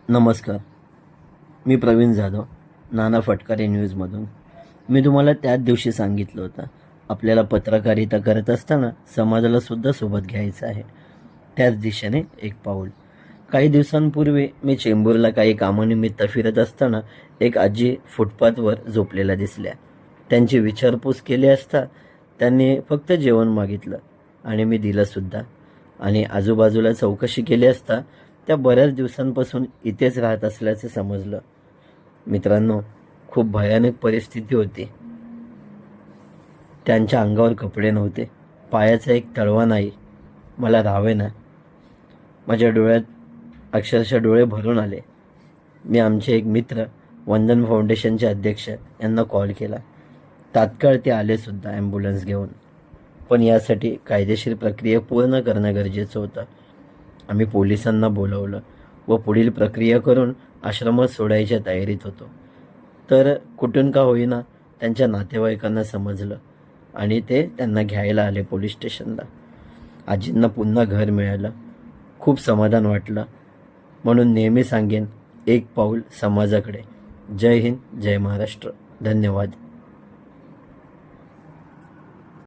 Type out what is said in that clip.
नमस्कार. मी प्रवीण जाधव, नाना फटकारे न्यूजमधून. मी तुम्हाला त्याच दिवशी सांगितलं होतं, आपल्याला पत्रकारिता करत असताना समाजाला सुद्धा सोबत घ्यायचं आहे. त्याच दिशेने एक पाऊल. काही दिवसांपूर्वी मी चेंबूरला काही कामानिमित्त फिरत असताना एक आजी फुटपाथवर झोपलेल्या दिसल्या. त्यांची विचारपूस केली असता त्यांनी फक्त जेवण मागितलं आणि मी दिलंसुद्धा. आणि आजूबाजूला चौकशी केली असता त्या बऱ्याच दिवसांपासून इथेच राहत असल्याचे समजलं. मित्रांनो, खूप भयानक परिस्थिती होती. त्यांच्या अंगावर कपडे नव्हते, पायाचा एक तळवा नाही. मला राहावेना. माझ्या डोळ्यात अक्षरशः डोळे भरून आले. मी आमचे एक मित्र, वंदन फाउंडेशनचे अध्यक्ष यांना कॉल केला. तात्काळ ते आलेसुद्धा ॲम्ब्युलन्स घेऊन. पण यासाठी कायदेशीर प्रक्रिया पूर्ण करणं गरजेचं होतं. आम्ही पोलिसांना बोलवलं व पुढील प्रक्रिया करून आश्रमात सोडायच्या तयारीत होतो. तर कुठून का होईना त्यांच्या नातेवाईकांना समजलं आणि ते त्यांना घ्यायला आले पोलीस स्टेशनला. आजींना पुन्हा घर मिळालं. खूप समाधान वाटलं. म्हणून नेहमी सांगेन, एक पाऊल समाजाकडे. जय हिंद, जय महाराष्ट्र. धन्यवाद.